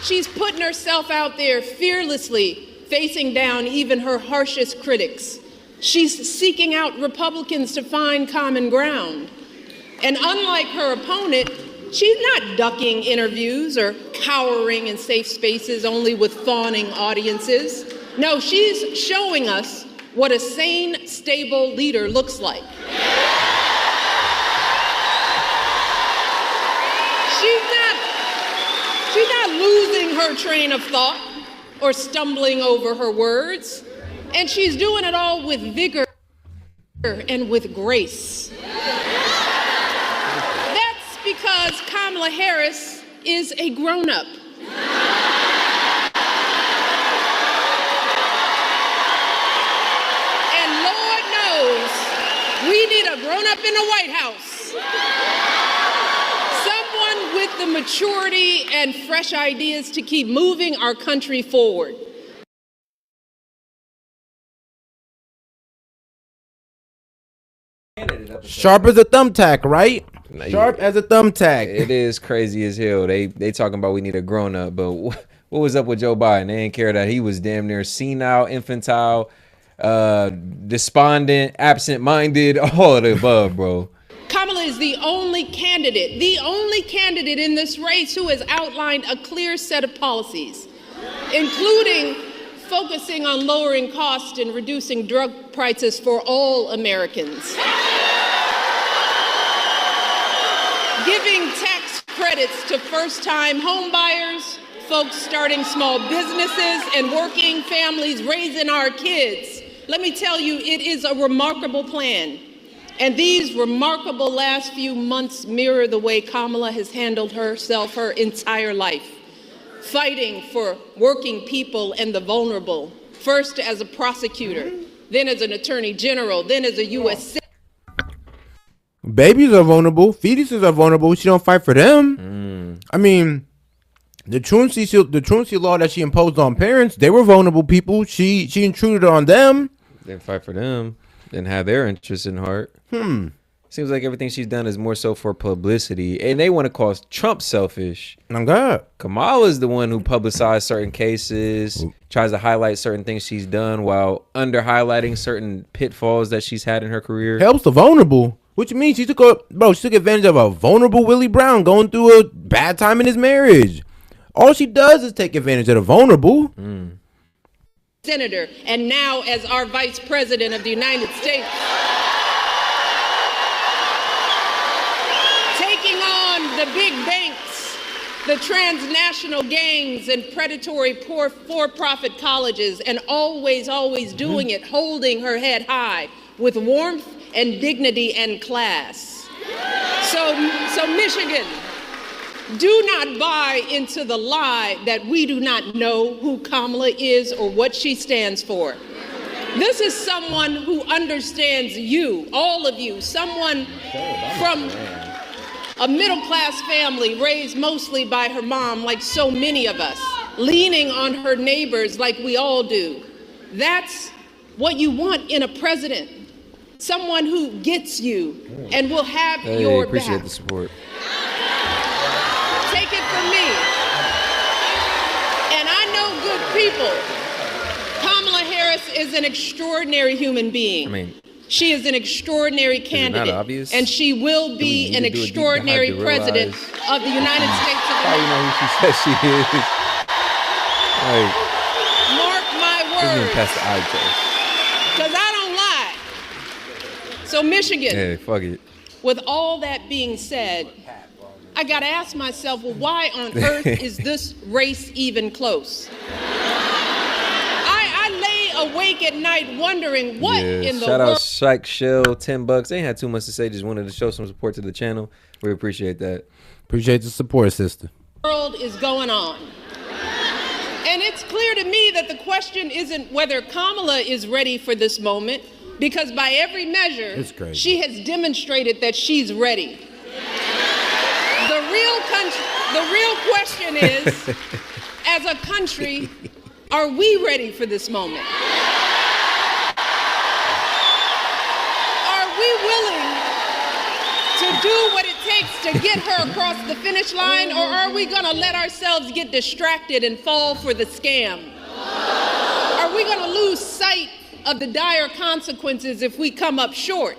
She's putting herself out there fearlessly, facing down even her harshest critics. She's seeking out Republicans to find common ground. And unlike her opponent, she's not ducking interviews or cowering in safe spaces only with fawning audiences. No, she's showing us what a sane, stable leader looks like. She's not losing her train of thought or stumbling over her words, and she's doing it all with vigor and with grace. That's because Kamala Harris is a grown-up. And Lord knows we need a grown-up in the White House. Someone with the maturity and fresh ideas to keep moving our country forward. Sharp as a thumbtack, right? Sharp as a thumbtack. It is crazy as hell. They talking about we need a grown up, but what was up with Joe Biden? They didn't care that he was damn near senile, infantile, despondent, absent-minded, all of the above, bro. Kamala is the only candidate in this race who has outlined a clear set of policies, including focusing on lowering costs and reducing drug prices for all Americans, giving tax credits to first-time home buyers, folks starting small businesses, and working families raising our kids. Let me tell you, it is a remarkable plan. And these remarkable last few months mirror the way Kamala has handled herself her entire life, fighting for working people and the vulnerable, first as a prosecutor, then as an attorney general, then as a U.S. citizen. Babies are vulnerable. Fetuses are vulnerable. She don't fight for them. I mean, the truancy law that she imposed on parents, they were vulnerable people. She intruded on them. Didn't fight for them. Didn't have their interests in heart. Seems like everything she's done is more so for publicity, and they want to call Trump selfish. Oh God. Kamala's the one who publicized certain cases, tries to highlight certain things she's done while under highlighting certain pitfalls that she's had in her career. Helps the vulnerable. What you mean? She took advantage of a vulnerable Willie Brown going through a bad time in his marriage. All she does is take advantage of the vulnerable. Senator, and now as our Vice President of the United States, taking on the big banks, the transnational gangs, and predatory for-profit colleges, and always doing it, holding her head high with warmth and dignity and class. So Michigan, do not buy into the lie that we do not know who Kamala is or what she stands for. This is someone who understands you, all of you, someone from a middle-class family raised mostly by her mom, like so many of us, leaning on her neighbors like we all do. That's what you want in a president. Someone who gets you and will have your back. Appreciate the support. Take it from me. And I know good people. Kamala Harris is an extraordinary human being. She is an extraordinary candidate. Obvious? And she will be an extraordinary president of the United States of How you know America. who she says she is? Like, Mark my words. past the eye test. Because I don't lie. So Michigan, Hey, fuck it. with all that being said, I got to ask myself, well, why on earth is this race even close? I lay awake at night wondering what in the Shout out world. Shike Shell, $10. They ain't had too much to say. Just wanted to show some support to the channel. We appreciate that. Appreciate the support, sister. World is going on. And it's clear to me that the question isn't whether Kamala is ready for this moment, because by every measure, she has demonstrated that she's ready. The real question is, as a country, are we ready for this moment? Are we willing to do what it takes to get her across the finish line, or are we going to let ourselves get distracted and fall for the scam? Are we going to lose sight of the dire consequences if we come up short?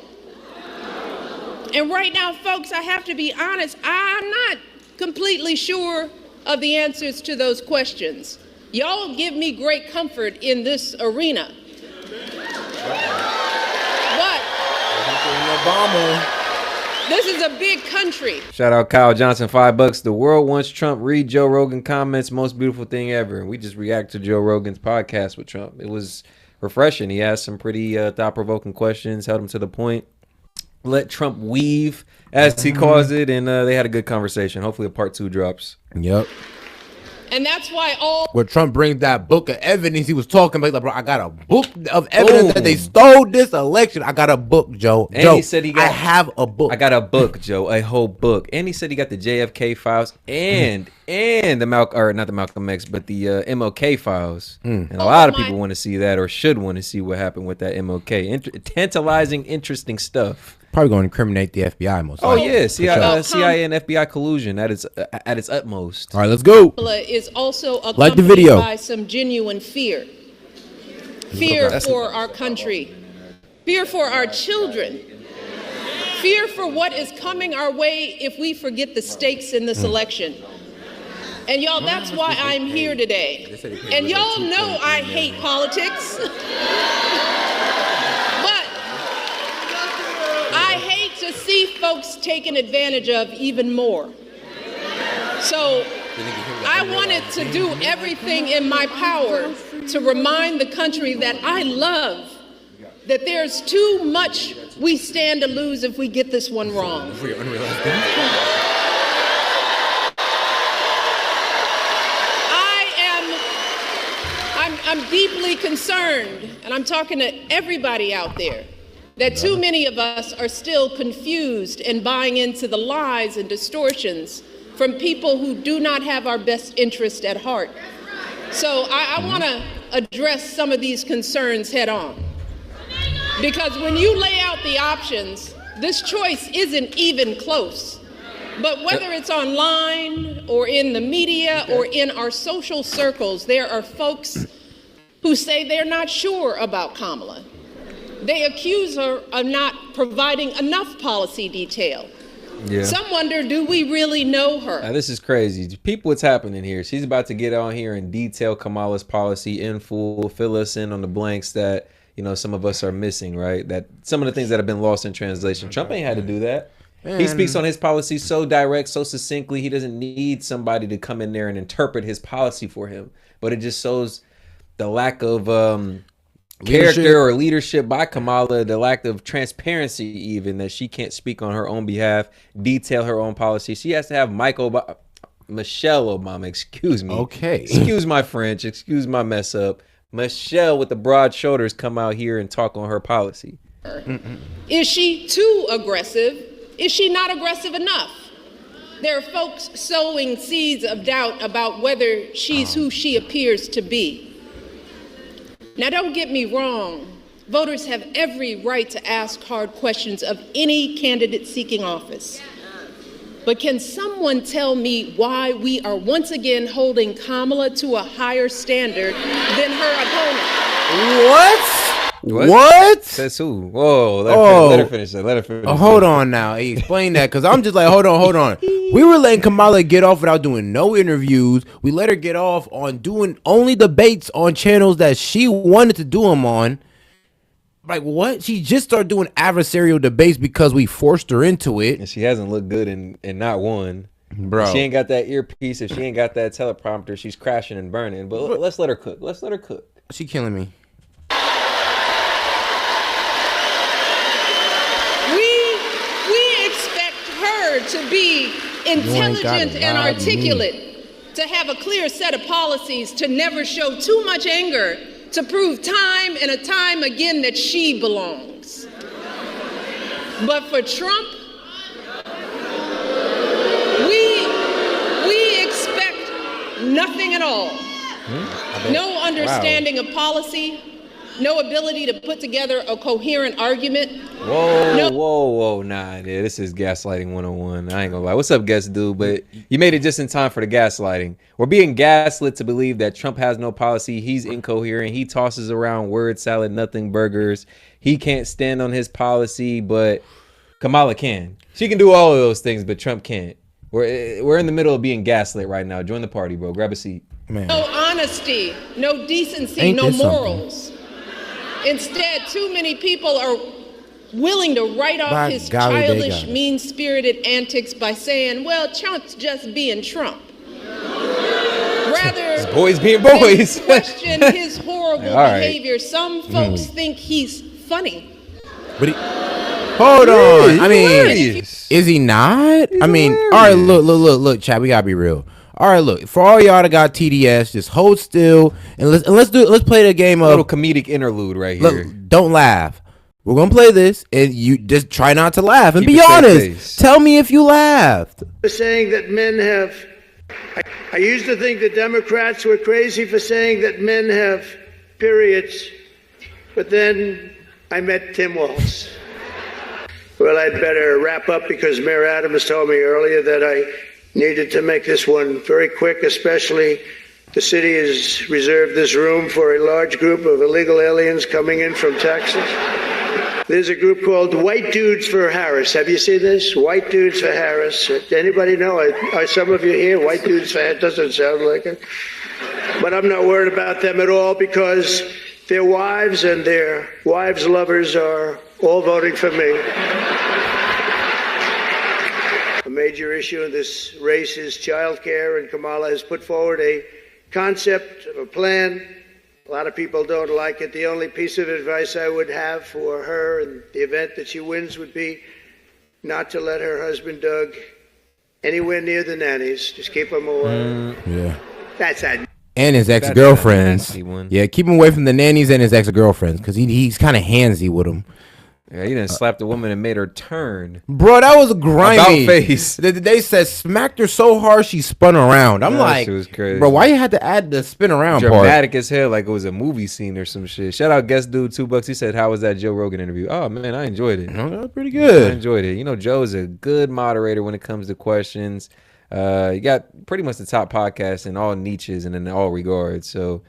And right now, folks, I have to be honest, I'm not completely sure of the answers to those questions. Y'all give me great comfort in this arena. But this is a big country. Shout out Kyle Johnson, $5. The world wants Trump. Read Joe Rogan comments. Most beautiful thing ever. And we just react to Joe Rogan's podcast with Trump. It was refreshing. He asked some pretty thought-provoking questions, held him to the point. Let Trump weave, as he calls it, and they had a good conversation. Hopefully a part 2 drops. Yep. And that's why all... Where Trump brings that book of evidence, he was talking about, like, bro, I got a book of evidence that they stole this election. I got a book, Joe. And Joe, he said I have a book. I got a book, Joe, a whole book. And he said he got the JFK files and the not the Malcolm X, but the MLK files. And a lot of people want to see that, or should want to see what happened with that MLK. Tantalizing, interesting stuff. Probably going to incriminate the FBI most likely. Oh, yeah. CIA and FBI collusion at its utmost. All right, let's go. Is also accompanied like the video. by some genuine fear. Fear for our country. Fear for our children. Fear for what is coming our way if we forget the stakes in this election. And y'all, that's why I'm here today. And y'all know I hate politics. I hate to see folks taken advantage of even more. So I wanted to do everything in my power to remind the country that I love, that there's too much we stand to lose if we get this one wrong. I'm deeply concerned, and I'm talking to everybody out there, that too many of us are still confused and buying into the lies and distortions from people who do not have our best interest at heart. So I want to address some of these concerns head on. Because when you lay out the options, this choice isn't even close. But whether it's online or in the media or in our social circles, there are folks who say they're not sure about Kamala. They accuse her of not providing enough policy detail. Yeah. Some wonder, do we really know her? Now, this is crazy. People, what's happening here? She's about to get on here and detail Kamala's policy in full, fill us in on the blanks that, you know, some of us are missing, right? That some of the things that have been lost in translation. Trump ain't had to do that. He speaks on his policy so direct, so succinctly. He doesn't need somebody to come in there and interpret his policy for him. But it just shows the lack of character or leadership by Kamala, the lack of transparency even, that she can't speak on her own behalf, detail her own policy. She has to have Michelle Obama, excuse me. Okay. Excuse my French, excuse my mess up. Michelle with the broad shoulders come out here and talk on her policy. Is she too aggressive? Is she not aggressive enough? There are folks sowing seeds of doubt about whether she's who she appears to be. Now, don't get me wrong. Voters have every right to ask hard questions of any candidate seeking office. But can someone tell me why we are once again holding Kamala to a higher standard than her opponent? What? Says who? Whoa, let her finish that. Let her finish. Hold on now. Hey, explain that, because I'm just like, hold on. We were letting Kamala get off without doing no interviews. We let her get off on doing only debates on channels that she wanted to do them on. Like, what? She just started doing adversarial debates because we forced her into it. And she hasn't looked good in not one. Bro. If she ain't got that earpiece, if she ain't got that teleprompter, she's crashing and burning. But let's let her cook. Let's let her cook. She killing me. To be intelligent and articulate, to have a clear set of policies, to never show too much anger, to prove time and a time again that she belongs. But for Trump, we expect nothing at all. No understanding of policy, no ability to put together a coherent argument. Whoa, nah, yeah, this is gaslighting 101. I ain't gonna lie. What's up, guest dude? But you made it just in time for the gaslighting. We're being gaslit to believe that Trump has no policy. He's incoherent. He tosses around word salad, nothing burgers. He can't stand on his policy, but Kamala can. She can do all of those things, but Trump can't. We're in the middle of being gaslit right now. Join the party, bro. Grab a seat. Man. No honesty, no decency, Ain't no this something? morals. Instead, too many people are willing to write off By his golly, they childish, got it. mean-spirited antics by saying, well, Trump's just being Trump. Rather Boys being than boys. question his horrible All right. behavior, some folks think he's funny. But hold on. I mean, hilarious. is he not? I mean, hilarious. all right, look, Chad, we gotta be real. All right, look, for all y'all that got TDS, just hold still and let's play the game A of little comedic interlude right here. look, don't laugh. We're gonna play this, and you just try not to laugh and Keep be a straight honest. face. Tell me if you laughed. For saying that men have. I used to think the Democrats were crazy for saying that men have periods, but then I met Tim Walz. Well, I'd better wrap up because Mayor Adams told me earlier that I needed to make this one very quick, especially the city has reserved this room for a large group of illegal aliens coming in from Texas. There's a group called White Dudes for Harris. Have you seen this? White Dudes for Harris. Anybody know? Are some of you here? White Dudes for Harris doesn't sound like it. But I'm not worried about them at all because their wives and their wives' lovers are all voting for me. A major issue in this race is child care, and Kamala has put forward a concept of a plan. A lot of people don't like it. The only piece of advice I would have for her in the event that she wins would be not to let her husband, Doug, anywhere near the nannies. Just keep him away. Yeah. That's that. And his That's ex-girlfriends. a nasty one. Yeah, keep him away from the nannies and his ex-girlfriends because he's kind of handsy with them. Yeah, he done slapped a woman and made her turn. Bro, that was grimy. About face. They said smacked her so hard she spun around. I'm That like, shit was crazy. bro, why you had to add the spin around part? Dramatic as hell, like it was a movie scene or some shit. Shout out guest dude $2. He said, "How was that Joe Rogan interview?" Oh man, I enjoyed it. Oh, that was pretty I good. enjoyed it. You know, Joe's a good moderator when it comes to questions. You got pretty much the top podcast in all niches and in all regards. So,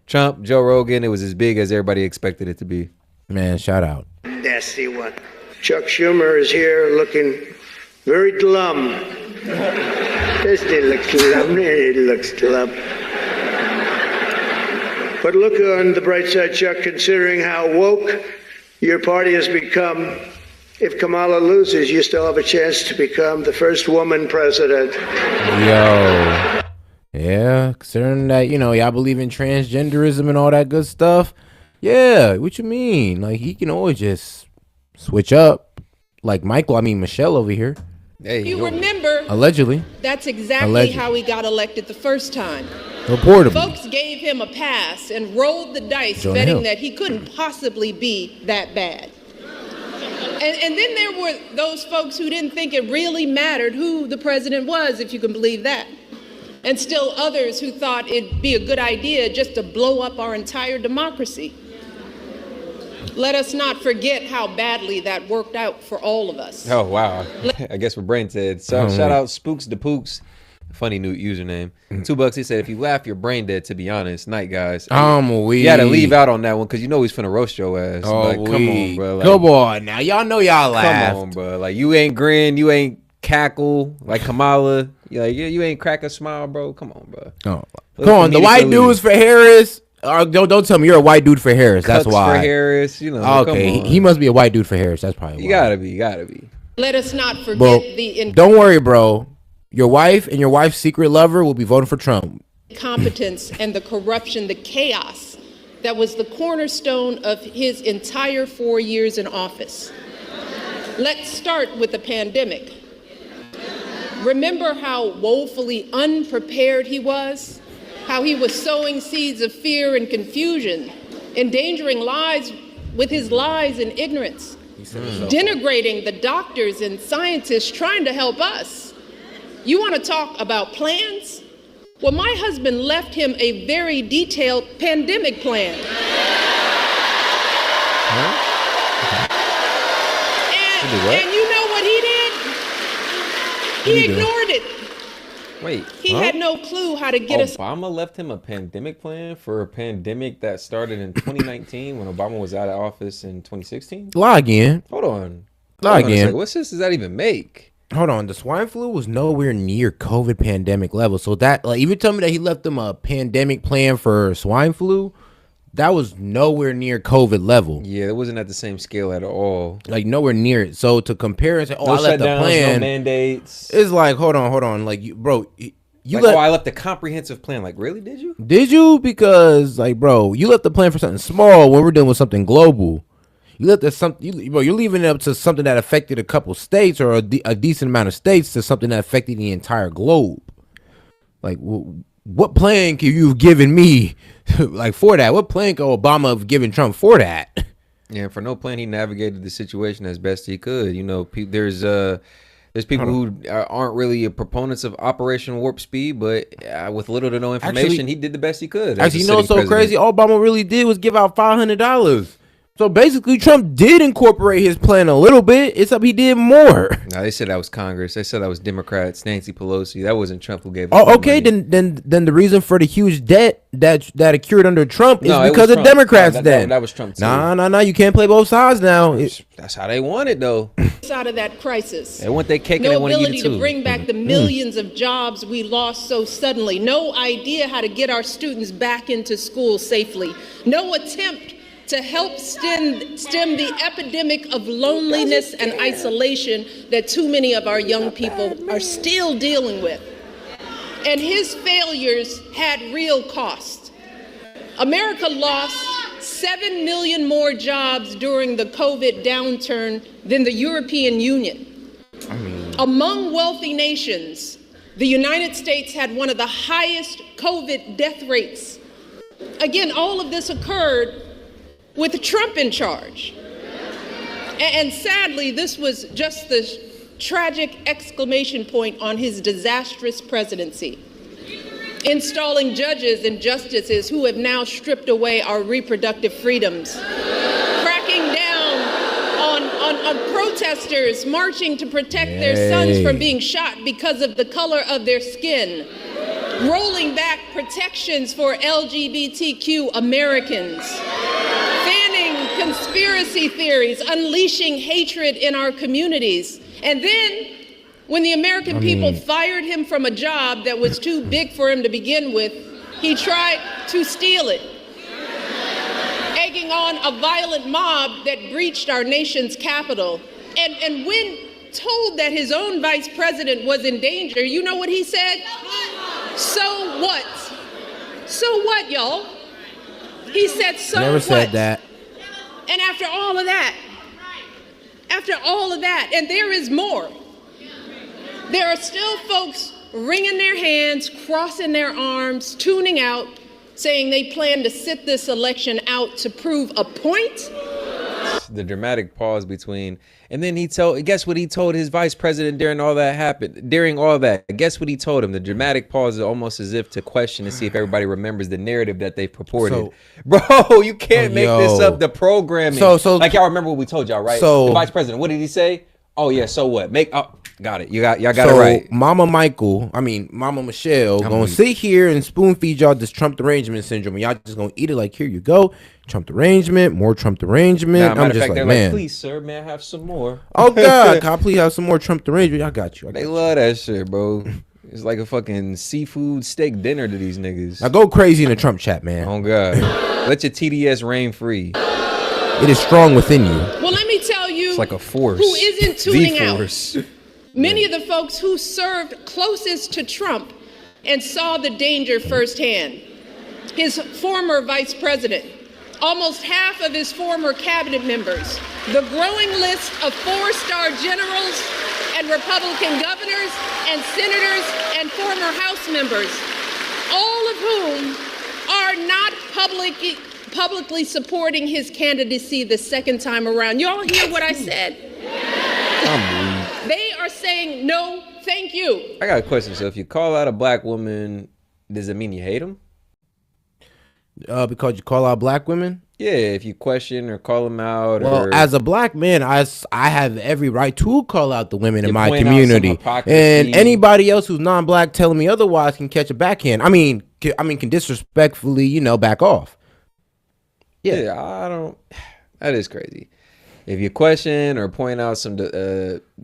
Trump, Joe Rogan, it was as big as everybody expected it to be. Man, shout out. Nasty one. Chuck Schumer is here looking very glum. Doesn't he look glum? He looks glum. But look on the bright side, Chuck, considering how woke your party has become. If Kamala loses, you still have a chance to become the first woman president. Yo. Yeah, considering that, y'all believe in transgenderism and all that good stuff. Yeah, what you mean? Like, he can always just switch up. Like Michelle over here. Hey, You remember, Allegedly. that's exactly Allegedly. how he got elected the first time. Reportedly. Folks gave him a pass and rolled the dice, Jonah betting Hill. that he couldn't possibly be that bad. And then there were those folks who didn't think it really mattered who the president was, if you can believe that. And still others who thought it'd be a good idea just to blow up our entire democracy. Let us not forget how badly that worked out for all of us. Oh wow! I guess we're brain dead. So shout out Spooks the Pooks, funny new username. $2. He said, "If you laugh, you're brain dead." To be honest, night guys. We You had to leave out on that one because you know he's finna roast your ass. Oh, Like, come on, bro. Like, Come on now. Y'all know y'all laughed. Come on, bro. Like you ain't grin, you ain't cackle like Kamala. You ain't crack a smile, bro. Come on, bro. Oh. Look Come on, the comedic white relief. dudes for Harris. Don't tell me you're a white dude for Harris. That's Cucks why. for Harris, you know. Okay, come on. he must be a white dude for Harris. That's probably why. You gotta be. Let us not forget Bro, the don't worry, bro. Your wife and your wife's secret lover will be voting for Trump. incompetence and the corruption, the chaos that was the cornerstone of his entire 4 years in office. Let's start with the pandemic. Remember how woefully unprepared he was? How he was sowing seeds of fear and confusion, endangering lives with his lies and ignorance, denigrating the doctors and scientists trying to help us. You want to talk about plans? Well, my husband left him a very detailed pandemic plan. did what? And you know what he did? He ignored it. Wait, He had no clue how to get us. Obama left him a pandemic plan for a pandemic that started in 2019 when Obama was out of office in 2016. Lie again. Hold on. Lie again. What sense does that even make? Hold on. The swine flu was nowhere near COVID pandemic level. So that, like, even tell me that he left them a pandemic plan for swine flu, that was nowhere near COVID level. Yeah, it wasn't at the same scale at all. Like, nowhere near it. So to compare and say, No I left the shutdowns, plan. no mandates. It's like, hold on. Like, bro, you Like, I left a comprehensive plan. Like, really? Did you? Did you? Because, like, bro, you left the plan for something small when we're dealing with something global. You left you're leaving it up to something that affected a couple states or a decent amount of states to something that affected the entire globe. Like, what plan can you have given me, like, for that? What plan could Obama have given Trump for that? Yeah, for no plan, he navigated the situation as best he could. You know, there's people who aren't really proponents of Operation Warp Speed, but with little to no information, Actually, he did the best he could. Actually, you know what's so crazy? All Obama really did was give out $500. So basically, Trump did incorporate his plan a little bit, except he did more. No, they said that was Congress. They said that was Democrats, Nancy Pelosi. That wasn't Trump who gave. Oh, okay. Then the reason for the huge debt that accrued under Trump is because of Democrats. That was Trump too. Nah. You can't play both sides now. That's how they want it, though. Out of that crisis. They want their cake and No they want to eat ability it too. to bring back the millions of jobs we lost so suddenly. No idea how to get our students back into school safely. No attempt to help stem the epidemic of loneliness and isolation that too many of our young people are still dealing with. And his failures had real cost. America lost 7 million more jobs during the COVID downturn than the European Union. Among wealthy nations, the United States had one of the highest COVID death rates. Again, all of this occurred with Trump in charge. And sadly, this was just the tragic exclamation point on his disastrous presidency. Installing judges and justices who have now stripped away our reproductive freedoms. Cracking down on protesters marching to protect their sons from being shot because of the color of their skin. Rolling back protections for LGBTQ Americans. Fanning conspiracy theories, unleashing hatred in our communities. And then, when the American people fired him from a job that was too big for him to begin with, he tried to steal it, egging on a violent mob that breached our nation's capital. And when told that his own vice president was in danger, you know what he said? So what? So what, y'all? He said, so Never what? said that. And after all of that, and there is more. There are still folks wringing their hands, crossing their arms, tuning out, saying they plan to sit this election out to prove a point. The dramatic pause between, and then guess what he told his vice president during all that? Guess what he told him? The dramatic pause is almost as if to question to see if everybody remembers the narrative that they purported. Bro, you can't make this up. The programming. So like, y'all remember what we told y'all, right? So the vice president, what did he say? Oh yeah, so what? Got it. Y'all got it right. Mama Michelle gonna sit here and spoon feed y'all this Trump derangement syndrome, and y'all just gonna eat it like, here you go, Trump derangement, more Trump derangement. I'm just like, man, please, sir, may I have some more? Oh God, can I please have some more Trump derangement? I got you. They love that shit, bro. It's like a fucking seafood steak dinner to these niggas. I go crazy in the Trump chat, man. Oh God, let your TDS reign free. It is strong within you. Well, let me tell you, it's like a force. Who isn't tuning out? Force. Many of the folks who served closest to Trump and saw the danger firsthand. His former vice president, almost half of his former cabinet members, the growing list of 4-star generals and Republican governors and senators and former House members, all of whom are not publicly supporting his candidacy the second time around. Y'all hear what I said? They are saying no, thank you. I got a question. So if you call out a black woman, does it mean you hate them? Because you call out black women? Yeah, if you question or call them out, Well, or as a black man, I have every right to call out the women in you my point out some community, and hypocrisy. anybody else who's non-black telling me otherwise can catch a backhand. Can disrespectfully, back off. Yeah. Yeah, I don't. That is crazy. If you question or point out some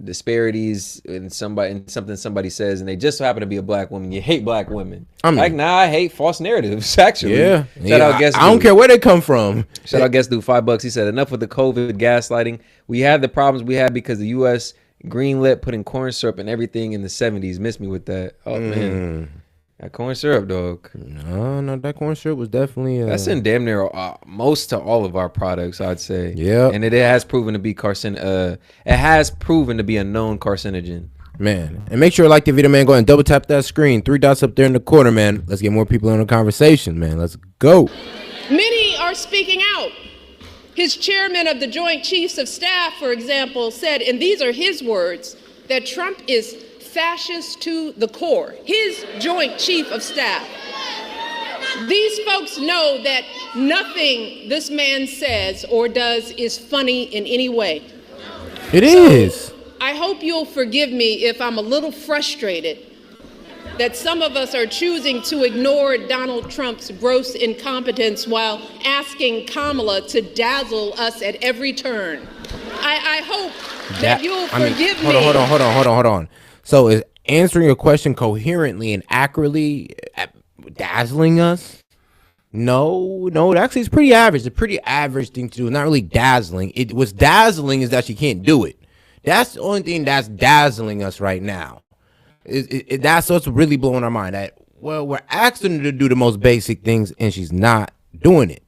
disparities in something somebody says, and they just so happen to be a black woman, you hate black women. I hate false narratives. Actually, Yeah. Shout out guest. I don't care where they come from. Shout out guest dude $5. He said, enough with the COVID gaslighting. We had the problems we had because the U.S. greenlit putting corn syrup and everything in the 70s. Miss me with that. Oh man. That corn syrup, dog. No, that corn syrup was definitely. That's in damn near most to all of our products, I'd say. Yeah, and it has proven to be it has proven to be a known carcinogen. Man, and make sure to like the video, man. Go ahead and double tap that screen. 3 dots up there in the corner, man. Let's get more people in the conversation, man. Let's go. Many are speaking out. His chairman of the Joint Chiefs of Staff, for example, said, and these are his words, that Trump is fascist to the core. His Joint Chief of Staff. These folks know that nothing this man says or does is funny in any way. It is. I hope you'll forgive me if I'm a little frustrated that some of us are choosing to ignore Donald Trump's gross incompetence while asking Kamala to dazzle us at every turn. I hope that you'll forgive me. Hold on. So is answering your question coherently and accurately dazzling us? No, actually it's pretty average. It's a pretty average thing to do. Not really dazzling. What's dazzling is that she can't do it. That's the only thing that's dazzling us right now. That's what's really blowing our mind. That, well, we're asking her to do the most basic things and she's not doing it.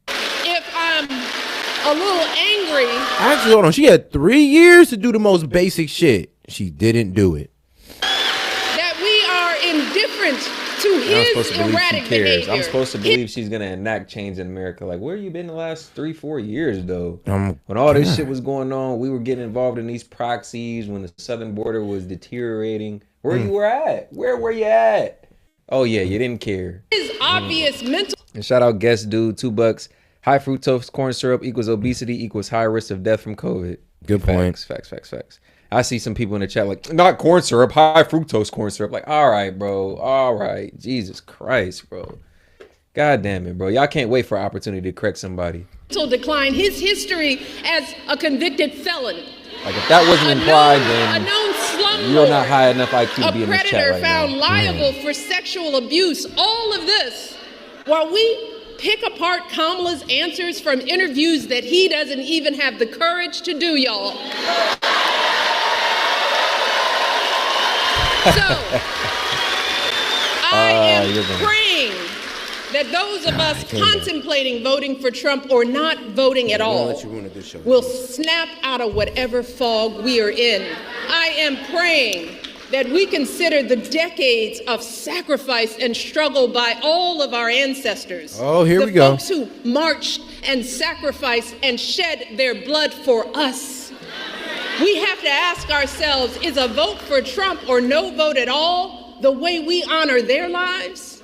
If I'm a little angry. Actually, hold on. She had 3 years to do the most basic shit. She didn't do it. That we are indifferent to his erratic behavior. I'm supposed to believe she's gonna enact change in America. Like, where you been the last 3-4 years though? When all this shit was going on, we were getting involved in these proxies. When the southern border was deteriorating, where you were at? Where were you at? Oh yeah, you didn't care. His obvious mental. And shout out guest dude, $2. High fructose corn syrup equals obesity equals high risk of death from COVID. Good point. Facts. I see some people in the chat like, not corn syrup, high fructose corn syrup. Like, all right, bro. All right. Jesus Christ, bro. God damn it, bro. Y'all can't wait for an opportunity to correct somebody. Decline, his history as a convicted felon. Like, if that wasn't implied, then a known slum you're not high enough IQ to be in this chat right now. A predator found liable for sexual abuse. All of this while we pick apart Kamala's answers from interviews that he doesn't even have the courage to do, y'all. So, I am praying that those of us contemplating voting for Trump or not voting at all will snap out of whatever fog we are in. I am praying that we consider the decades of sacrifice and struggle by all of our ancestors. Oh, here we go. The folks who marched and sacrificed and shed their blood for us. We have to ask ourselves, is a vote for Trump or no vote at all the way we honor their lives?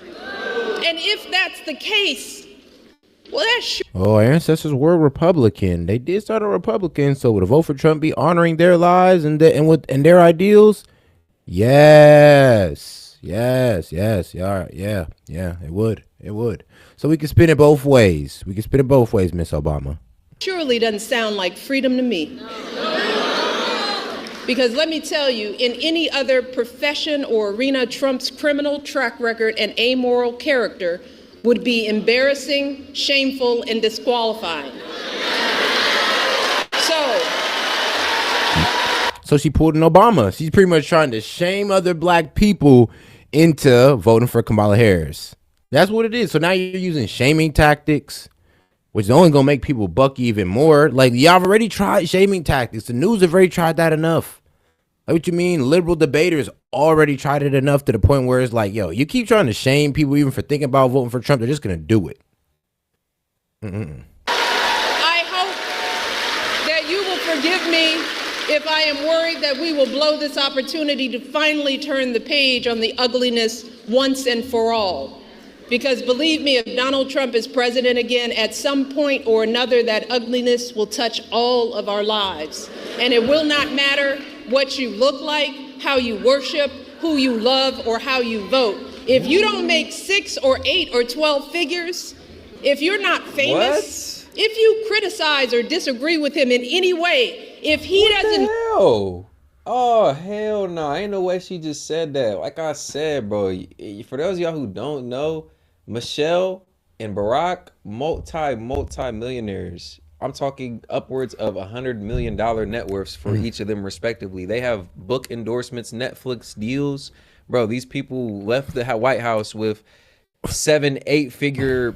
And if that's the case, well, that's our ancestors were Republican. They did start a Republican, so would a vote for Trump be honoring their lives and their ideals? Yes. Yeah, it would. So we can spin it both ways. Miss Obama. Surely doesn't sound like freedom to me. Because let me tell you, in any other profession or arena, Trump's criminal track record and amoral character would be embarrassing, shameful, and disqualifying. So she pulled an Obama. She's pretty much trying to shame other black people into voting for Kamala Harris. That's what it is. So now you're using shaming tactics, which is only going to make people buck even more. Like, y'all have already tried shaming tactics. The news have already tried that enough. Like, what you mean? Liberal debaters already tried it enough to the point where it's like, yo, you keep trying to shame people even for thinking about voting for Trump. They're just going to do it. I hope that you will forgive me if I am worried that we will blow this opportunity to finally turn the page on the ugliness once and for all. Because believe me, if Donald Trump is president again, at some point or another, that ugliness will touch all of our lives. And it will not matter what you look like, how you worship, who you love, or how you vote. If you don't make 6 or 8 or 12 figures, if you're not famous, if you criticize or disagree with him in any way, if he doesn't... Hell? Oh, hell no. Ain't no way she just said that. Like I said, bro, for those of y'all who don't know, Michelle and Barack, multi-millionaires. I'm talking upwards of $100 million net worths for each of them respectively. They have book endorsements, Netflix deals. Bro, these people left the White House with 7-8 figure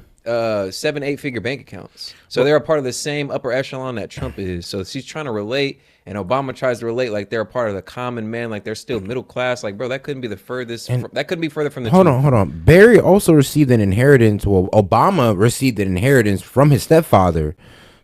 bank accounts. So they're a part of the same upper echelon that Trump is. So she's trying to relate, and Obama tries to relate like they're a part of the common man, like they're still middle class. Like, bro, that couldn't be the furthest. That couldn't be further from the truth. Hold on. Barry also received an inheritance. Well, Obama received an inheritance from his stepfather.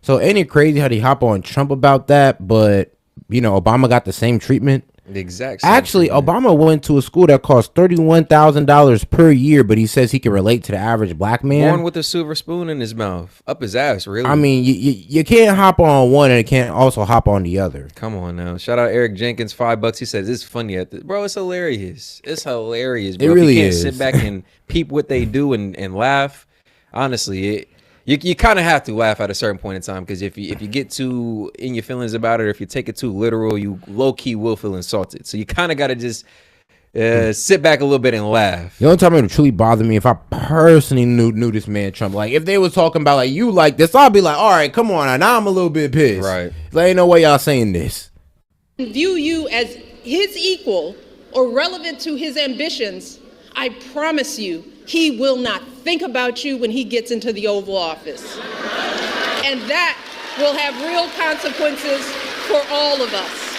So ain't it crazy how they hop on Trump about that? But you know, Obama got the same treatment. The exact same Actually, treatment. Obama went to a school that cost $31,000 per year, but he says he can relate to the average black man. Born with a silver spoon in his mouth, up his ass, really. I mean, you can't hop on one and it can't also hop on the other. Come on now. Shout out Eric Jenkins, $5. He says it's funny bro. It's hilarious. It's hilarious, bro. It really if you can't is. sit back and peep what they do and laugh. Honestly, you kind of have to laugh at a certain point in time, because if you get too in your feelings about it, or if you take it too literal, you low key will feel insulted. So you kind of got to just sit back a little bit and laugh. The only time it would truly bother me if I personally knew this man Trump. Like if they was talking about like you like this, I'd be like, all right, come on. Now I'm a little bit pissed. Right. Like ain't no way y'all saying this. View you as his equal or relevant to his ambitions, I promise you, he will not think about you when he gets into the Oval Office. And that will have real consequences for all of us.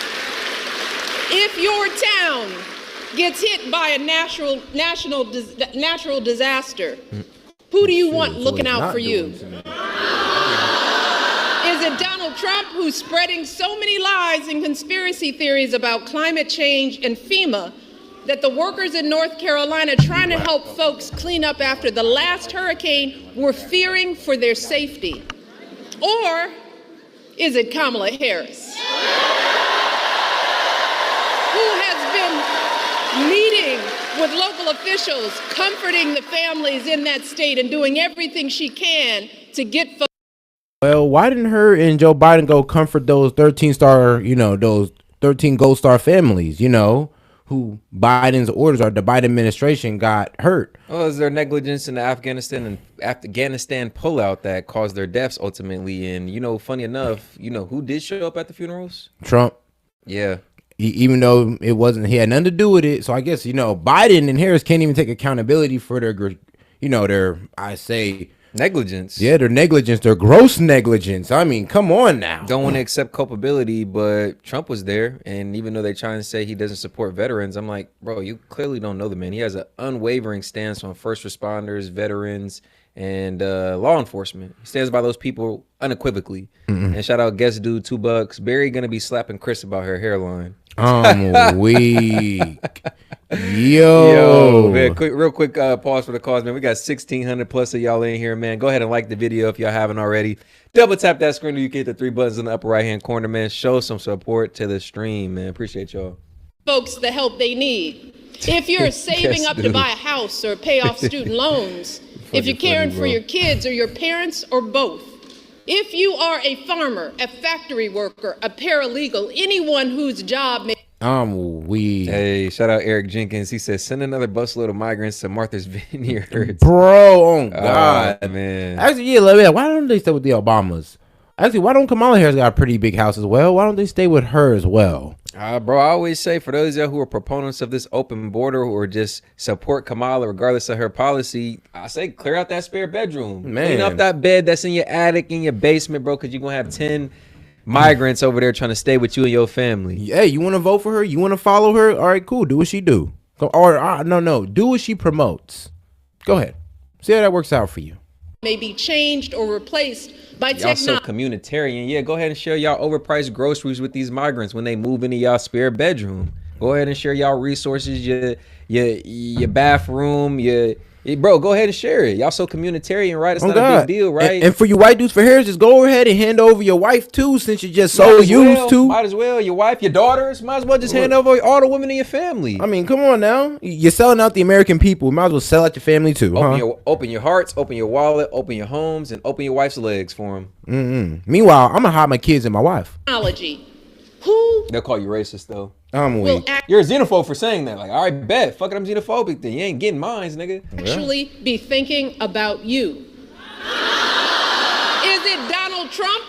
If your town gets hit by a natural disaster, who do you want looking out for you? Is it Donald Trump, who's spreading so many lies and conspiracy theories about climate change and FEMA that the workers in North Carolina trying to help folks clean up after the last hurricane were fearing for their safety? Or is it Kamala Harris, who has been meeting with local officials, comforting the families in that state and doing everything she can to get folks? Well, why didn't her and Joe Biden go comfort those 13-star, those 13 gold star families, who Biden's orders or the Biden administration got hurt? Well, is there negligence in the Afghanistan pullout that caused their deaths ultimately? And funny enough, who did show up at the funerals? Trump. Yeah. Even though he had nothing to do with it. So I guess, Biden and Harris can't even take accountability for their negligence. Yeah, their negligence, their gross negligence. I mean, come on now. Don't want to accept culpability, but Trump was there. And even though they try and say he doesn't support veterans, I'm like, bro, you clearly don't know the man. He has an unwavering stance on first responders, veterans, and law enforcement. He stands by those people unequivocally. And shout out guest dude, $2. Barry gonna be slapping Chris about her hairline. I'm weak. Yo, man, real quick pause for the cause, man. We got 1,600 plus of y'all in here, man. Go ahead and like the video if y'all haven't already. Double tap that screen to you get the 3 buttons in the upper right hand corner, man. Show some support to the stream, man. Appreciate y'all. Folks the help they need. If you're saving up to buy a house or pay off student loans, if you're caring for your kids or your parents or both, if you are a farmer, a factory worker, a paralegal, anyone whose job may... I'm weak. Hey, shout out Eric Jenkins. He says, send another busload of migrants to Martha's Vineyard. Bro, oh God. Man. Actually, why don't they stay with the Obamas? Actually, why don't Kamala Harris got a pretty big house as well? Why don't they stay with her as well? Bro, I always say, for those of y'all who are proponents of this open border or just support Kamala regardless of her policy, I say clear out that spare bedroom. Man. Clean up that bed that's in your attic, in your basement, bro, because you're going to have 10 migrants over there trying to stay with you and your family. Hey, you want to vote for her? You want to follow her? All right, cool. Do what she do. No. Do what she promotes. Go ahead. See how that works out for you. May be changed or replaced by Y'all so technology. communitarian. Yeah, go ahead and share y'all overpriced groceries with these migrants when they move into y'all spare bedroom. Go ahead and share y'all resources, your bathroom, bro. Go ahead and share it. Y'all so communitarian, right? It's not a big deal, right? And for you white dudes for Harris, just go ahead and hand over your wife too, since you're just so used to. Might as well. Your wife, your daughters. Might as well just hand over all the women in your family. I mean, come on now. You're selling out the American people. Might as well sell out your family too. Open your hearts, open your wallet, open your homes, and open your wife's legs for them. Meanwhile, I'm gonna hide my kids and my wife. Technology. Who They'll call you racist though. I'm will weak. You're a xenophobe for saying that. Like, all right, bet. Fuck it, I'm xenophobic then. You ain't getting mines, nigga. actually be thinking about you? Is it Donald Trump,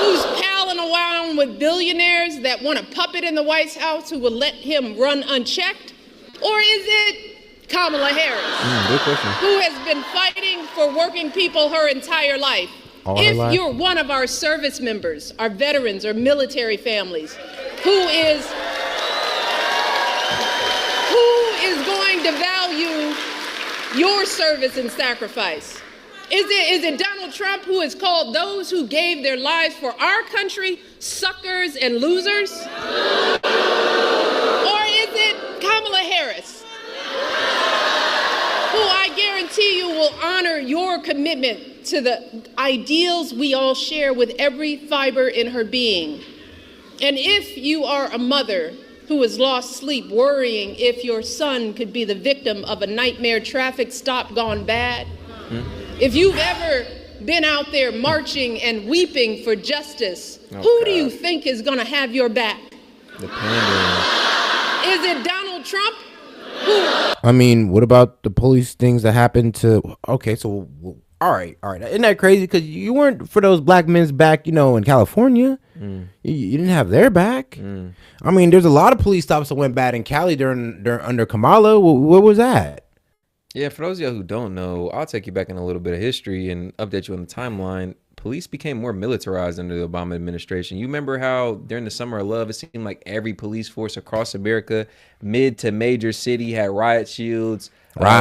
who's palling around with billionaires that want a puppet in the White House who will let him run unchecked? Or is it Kamala Harris, Good question. who has been fighting for working people her entire life? All her If life? you're one of our service members, our veterans, or military families, who is going to value your service and sacrifice? Is it Donald Trump, who has called those who gave their lives for our country suckers and losers? Or is it Kamala Harris, who I guarantee you will honor your commitment to the ideals we all share with every fiber in her being? And if you are a mother who has lost sleep worrying if your son could be the victim of a nightmare traffic stop gone bad, if you've ever been out there marching and weeping for justice, who do you think is going to have your back? The pandering. Is it Donald Trump? I mean, what about the police things that happened to? Okay, so all right. Isn't that crazy? Because you weren't for those black men's back, in California. You didn't have their back. I mean, there's a lot of police stops that went bad in Cali during under Kamala. What was that? Yeah, for those of y'all who don't know, I'll take you back in a little bit of history and update you on the timeline. Police became more militarized under the Obama administration. You remember how during the Summer of Love, it seemed like every police force across America, mid to major city, had riot shields,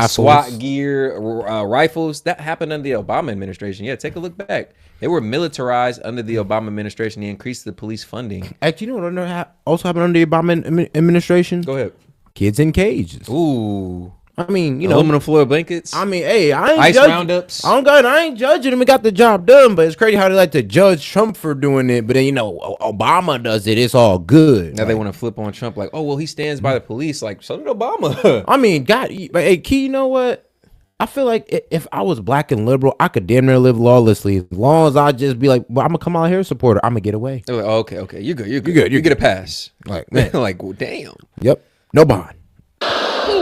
SWAT gear, rifles. That happened under the Obama administration. Yeah, take a look back. They were militarized under the Obama administration. They increased the police funding. Actually, you know what also happened under the Obama administration? Go ahead. Kids in cages. Ooh. I mean, aluminum floor blankets. I mean, hey, I ain't ice judging. roundups. I ain't judging them. We got the job done, but it's crazy how they like to judge Trump for doing it. But then Obama does it. It's all good. Now they want to flip on Trump like, oh well, he stands by the police. Like, so did Obama. I mean, God, hey, Key, you know what? I feel like if I was black and liberal, I could damn near live lawlessly as long as I just be like, well, I'm a Kamala Harris supporter. I'm gonna get away. Like, oh, okay, you're good. You get a pass. Like, man. like, well, damn. Yep, no bond.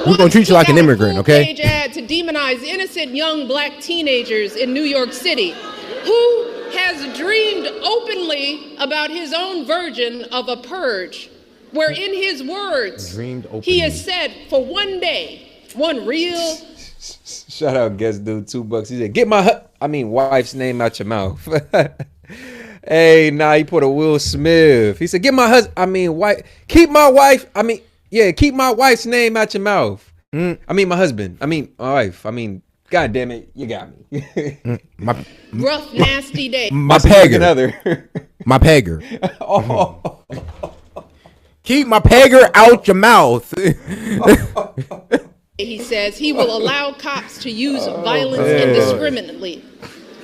We're gonna treat you like an immigrant, okay? Page ad to demonize innocent young black teenagers in New York City, who has dreamed openly about his own version of a purge, where in his words, he has said, for one day, one real. Shout out guest dude, $2. He said, get my wife's name out your mouth. Hey, nah, he put a Will Smith. He said, get my wife, keep my wife. Keep my wife's name out your mouth. My husband. My wife. God damn it, you got me. Rough, nasty day. My pegger. My pegger. Oh. Keep my pegger out your mouth. He says he will allow cops to use violence indiscriminately,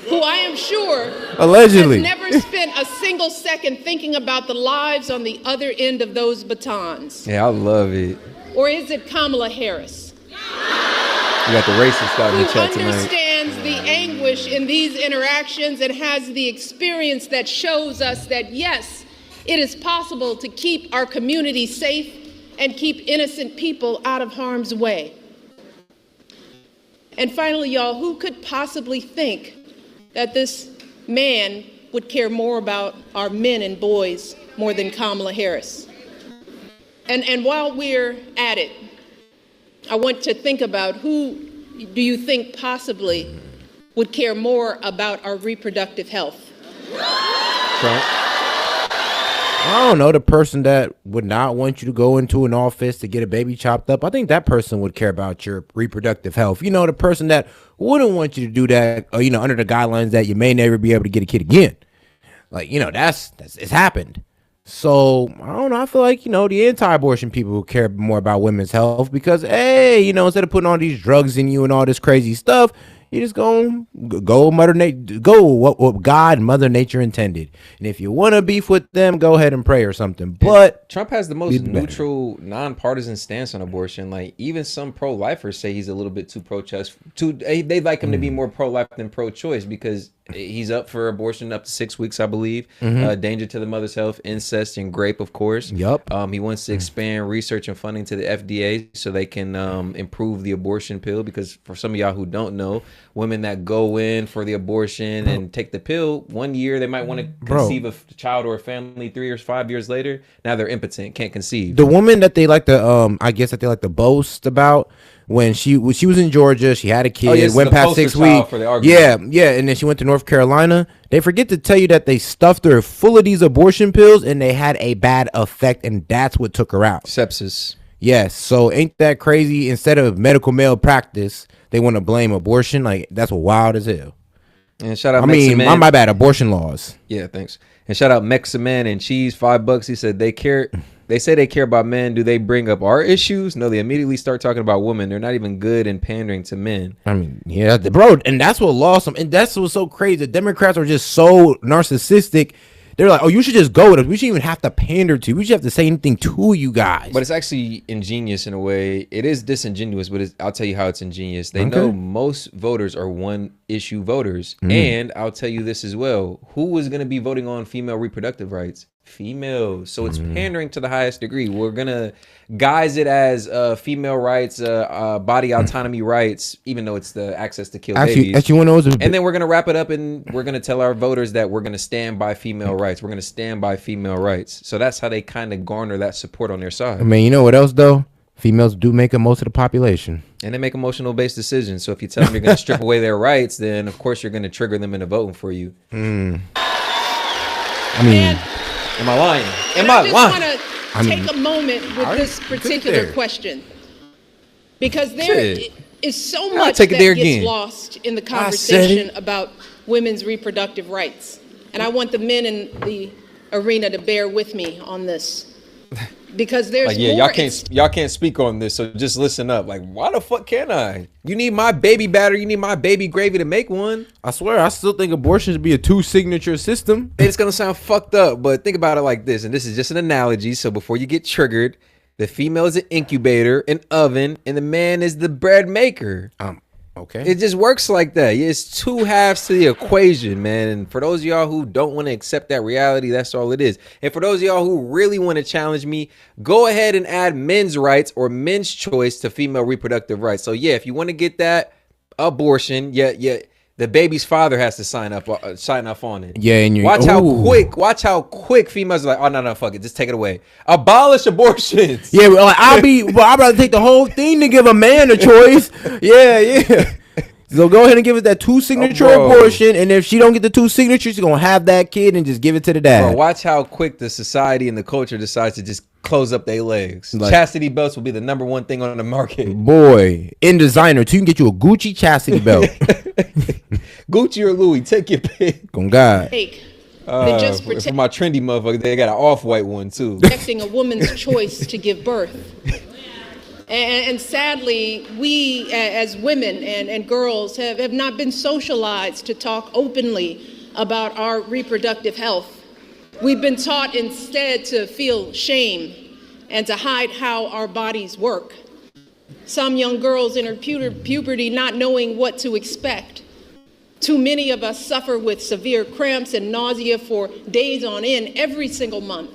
who I am sure allegedly has never spent a single second thinking about the lives on the other end of those batons. Yeah, I love it. Or is it Kamala Harris? You got the racist out in the chat who tonight. understands the anguish in these interactions and has the experience that shows us that, yes, it is possible to keep our community safe and keep innocent people out of harm's way. And finally, y'all, who could possibly think that this man would care more about our men and boys more than Kamala Harris? And while we're at it, I want to think about who do you think possibly would care more about our reproductive health? Trump. I don't know, the person that would not want you to go into an office to get a baby chopped up. I think that person would care about your reproductive health. The person that wouldn't want you to do that, or, under the guidelines that you may never be able to get a kid again. Like, it's happened. So I don't know. I feel like the anti-abortion people care more about women's health because hey, instead of putting all these drugs in you and all this crazy stuff, you just go what God, Mother Nature intended. And if you want to beef with them, go ahead and pray or something. But Trump has the most neutral, nonpartisan stance on abortion. Like even some pro-lifers say he's a little bit too pro-choice. They like him to be more pro-life than pro-choice because he's up for abortion up to 6 weeks, I believe. Danger to the mother's health, incest, and rape, of course. Yup. He wants to expand research and funding to the FDA so they can improve the abortion pill. Because for some of y'all who don't know, women that go in for the abortion and take the pill, 1 year they might want to conceive a child or a family. 3 or 5 years later, now they're impotent, can't conceive. The woman that they like to, I guess that they like to boast about. When she was in Georgia, she had a kid, went past 6 weeks. Yeah, and then she went to North Carolina. They forget to tell you that they stuffed her full of these abortion pills and they had a bad effect, and that's what took her out. Sepsis. Yes, so ain't that crazy? Instead of medical malpractice, they want to blame abortion. Like, that's wild as hell. And shout out my bad, abortion laws. Yeah, thanks. And shout out Meximan and Cheese, $5. He said they say they care about men. Do they bring up our issues? No, they immediately start talking about women. They're not even good in pandering to men. I mean, yeah, bro, and that's what lost them. And that's what's so crazy. The Democrats are just so narcissistic. They're like, oh, you should just go with us. We shouldn't even have to pander to you. We should have to say anything to you guys. But it's actually ingenious in a way. It is disingenuous, but I'll tell you how it's ingenious. They know most voters are one issue voters. And I'll tell you this as well. Who was going to be voting on female reproductive rights? Females. So it's pandering to the highest degree. We're going to guise it as female rights, body autonomy rights, even though it's the access to kill babies. Actually, and then we're going to wrap it up and we're going to tell our voters that we're going to stand by female rights. We're going to stand by female rights. So that's how they kind of garner that support on their side. I mean, you know what else, though? Females do make up most of the population. And they make emotional-based decisions. So if you tell them you're going to strip away their rights, then, of course, you're going to trigger them into voting for you. I mean... Am I lying? I just want to take a moment with this particular question because there is so much that gets lost in the conversation about women's reproductive rights. And I want the men in the arena to bear with me on this. Because there's more. Y'all can't speak on this, so just listen up. Like, why the fuck can't I? You need my baby batter, you need my baby gravy to make one. I swear, I still think abortion should be a 2-signature system. It's gonna sound fucked up, but think about it like this, and this is just an analogy. So before you get triggered, the female is an incubator, an oven, and the man is the bread maker. Okay. It just works like that. It's two halves to the equation, man. And for those of y'all who don't want to accept that reality, that's all it is. And for those of y'all who really want to challenge me, go ahead and add men's rights or men's choice to female reproductive rights. So yeah, if you want to get that abortion, the baby's father has to sign up on it. Yeah, and watch how quick females are like, oh no, fuck it, just take it away. Abolish abortions. Yeah, like I'd rather take the whole thing to give a man a choice. Yeah. So go ahead and give it that 2-signature abortion, and if she don't get the 2 signatures, she's gonna have that kid and just give it to the dad. Bro, watch how quick the society and the culture decides to just close up their legs. Like, chastity belts will be the #1 thing on the market. Boy, in designer too, you can get you a Gucci chastity belt. Gucci or Louis, take your pick. On God. For my trendy motherfucker, they got an off-white one too. Protecting a woman's choice to give birth. And sadly, we as women and girls have not been socialized to talk openly about our reproductive health. We've been taught instead to feel shame and to hide how our bodies work. Some young girls enter puberty not knowing what to expect. Too many of us suffer with severe cramps and nausea for days on end every single month.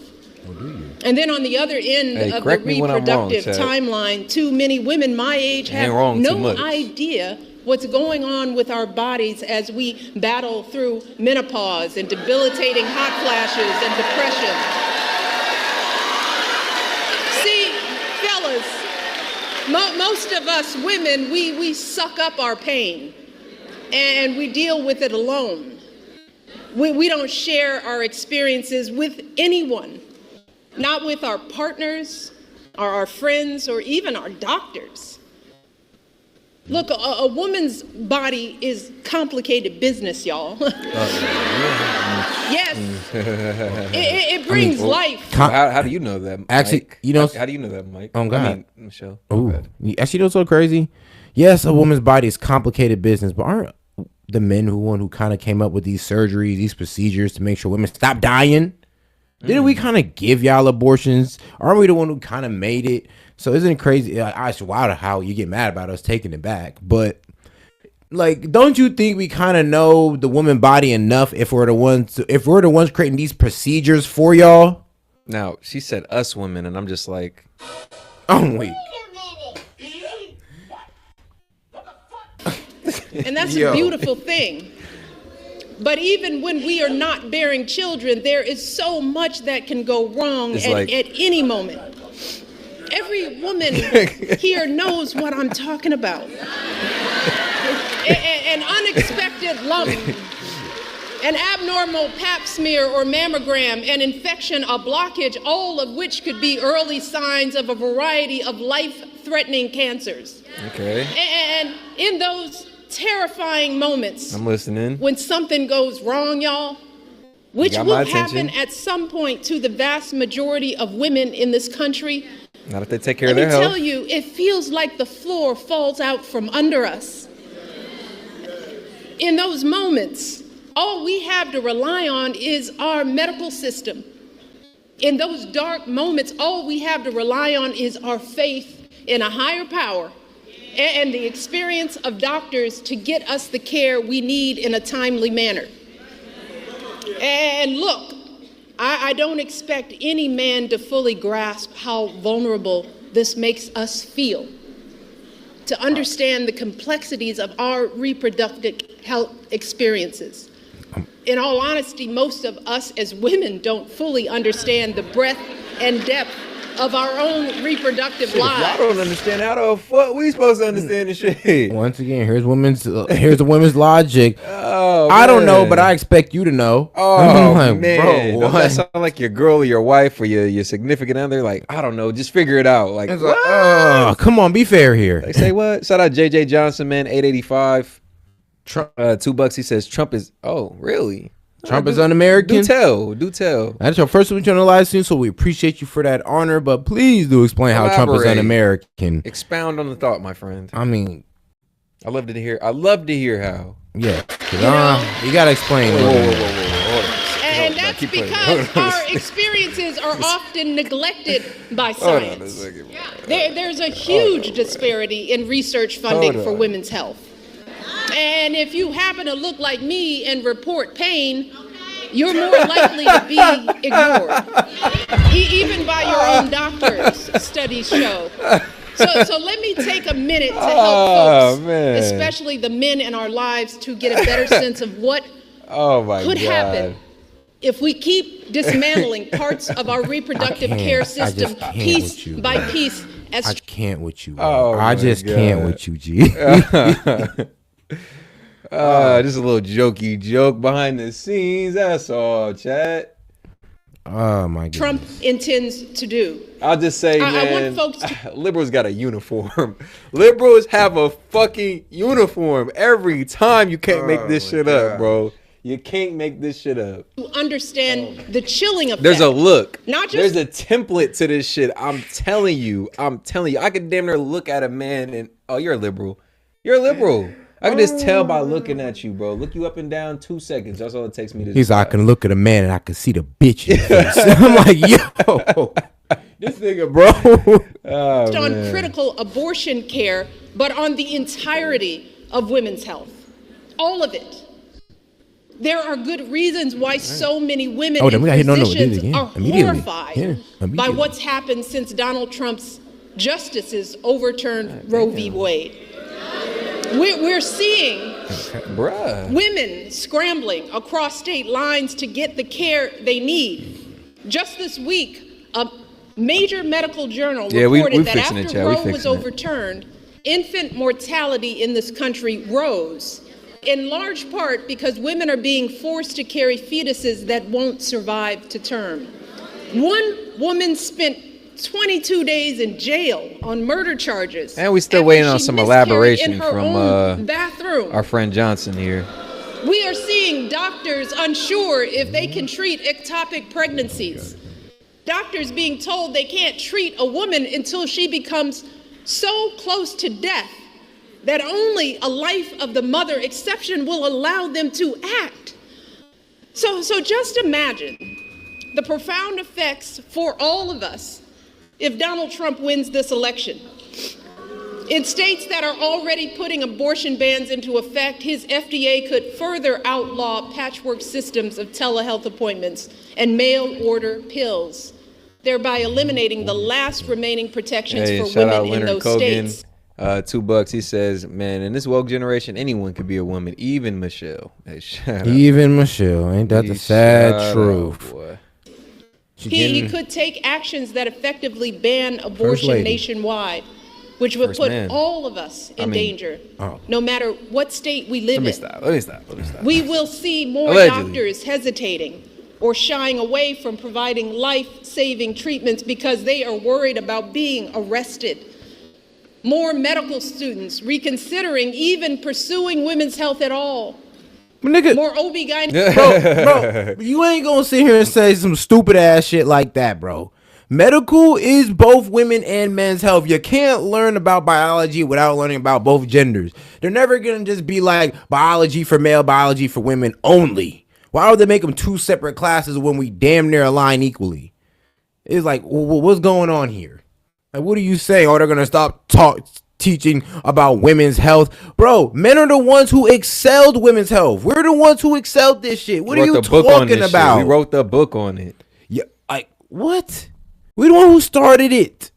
And then on the other end of the reproductive timeline, too many women my age have no idea what's going on with our bodies as we battle through menopause and debilitating hot flashes and depression. See, fellas, most of us women, we suck up our pain and we deal with it alone. We don't share our experiences with anyone. Not with our partners, or our friends, or even our doctors. Look, a woman's body is complicated business, y'all. Yes, it brings life. How do you know that, Mike? Actually, how do you know that, Mike? Oh, God. I mean, Michelle. Oh, actually, you know what's so crazy? Yes, a woman's body is complicated business, but aren't the men who kind of came up with these surgeries, these procedures to make sure women stop dying? Didn't we kind of give y'all abortions? Aren't we the one who kind of made it? So isn't it crazy? It's wild how you get mad about us taking it back. But like, don't you think we kind of know the woman body enough if we're the ones creating these procedures for y'all? Now, she said us women, and I'm just like, I'm weak. And that's a beautiful thing. But even when we are not bearing children, there is so much that can go wrong at any moment. Every woman here knows what I'm talking about. An unexpected lump, an abnormal pap smear or mammogram, an infection, a blockage, all of which could be early signs of a variety of life-threatening cancers. okay, And in those terrifying moments, I'm listening. when something goes wrong, y'all, which got my will happen attention. at some point to the vast majority of women in this country, Not if they take care of let me their tell health. you, it feels like the floor falls out from under us. In those moments, all we have to rely on is our medical system. In those dark moments, all we have to rely on is our faith in a higher power and the experience of doctors to get us the care we need in a timely manner. And look, I don't expect any man to fully grasp how vulnerable this makes us feel, to understand the complexities of our reproductive health experiences. In all honesty, most of us as women don't fully understand the breadth and depth of our own reproductive lives. Y'all don't understand how the fuck we supposed to understand this shit. Once again, here's the women's logic. Oh, I don't know, man. but I expect you to know. Oh, I'm like, man. bro, Don't what? that sound like your girl or your wife or your significant other? Like, I don't know. Just figure it out. Like, It's what? like, oh, come on, be fair here. They say what? Shout out JJ Johnson, man. 885. Trump, $2. He says Trump is. Oh, really? Trump is un-American. Do tell. That's your first week on the live stream, so we appreciate you for that honor. But please do explain how Trump is Elaborate. un-American. Expound on the thought, my friend. I mean, I love to hear how. yeah, 'cause, you gotta explain. Whoa. And that's keep playing. because our experiences are often neglected by Hold on a science. second. There's a huge disparity in research funding Hold for on. women's health. And if you happen to look like me and report pain, you're more likely to be ignored, even by your own doctors, studies show. So let me take a minute to help folks, man. especially the men in our lives, to get a better sense of what Oh my could God. happen if we keep dismantling parts of our reproductive can't. care I system just can't piece with you, by man. piece. I can't with you. Oh, I just my can't God. with you, G. Just a little jokey joke behind the scenes. That's all, chat. Oh my God. Trump intends to do. I'll just say, I man, want folks to- liberals got a uniform. Liberals have a fucking uniform every time. You can't make this shit up, bro. You can't make this shit up. To understand the chilling effect. There's a look. Not just- There's a template to this shit. I'm telling you. I could damn near look at a man and, oh, you're a liberal. You're a liberal. I can just tell by looking at you, bro. Look you up and down 2 seconds. That's all it takes me to He's like, I decide. can look at a man and I can see the bitch in his face. I'm like, yo, this nigga, bro. Oh, on man. critical abortion care, but on the entirety of women's health. All of it. There are good reasons why so many women and physicians are horrified by what's happened since Donald Trump's justices overturned Roe v. Wade. We're seeing women scrambling across state lines to get the care they need. Just this week, a major medical journal reported that after Roe was overturned, infant mortality in this country rose, in large part because women are being forced to carry fetuses that won't survive to term. One woman spent 22 days in jail on murder charges. And we still after waiting on she some miscarried elaboration in her from own bathroom. our friend Johnson here. We are seeing doctors unsure if they can treat ectopic pregnancies. Doctors being told they can't treat a woman until she becomes so close to death that only a life of the mother exception will allow them to act. So just imagine the profound effects for all of us if Donald Trump wins this election. In states that are already putting abortion bans into effect, his FDA could further outlaw patchwork systems of telehealth appointments and mail-order pills, thereby eliminating the last remaining protections for shout out women in Leonard those Cogan, states. $2. He says, man, in this woke generation, anyone could be a woman, even Michelle. Hey, shout out. Even Michelle, ain't that the sad truth? Boy. He could take actions that effectively ban abortion lady. nationwide, which would First put man. all of us in danger, Oh. no matter what state we live in. Let me stop. We will see more Allegedly. doctors hesitating or shying away from providing life-saving treatments because they are worried about being arrested. More medical students reconsidering even pursuing women's health at all. Nigga, More OB-GYN. bro, you ain't gonna sit here and say some stupid ass shit like that, bro. Medical is both women and men's health. You can't learn about biology without learning about both genders. They're never gonna just be like biology for male, biology for women only. Why would they make them two separate classes when we damn near align equally? It's like, what's going on here? Like, what are you saying? Oh, they're gonna stop teaching about women's health. Bro, men are the ones who excelled women's health. We're the ones who excelled this shit. What are you talking about? We wrote the book on it. Yeah, like, what? We the one who started it.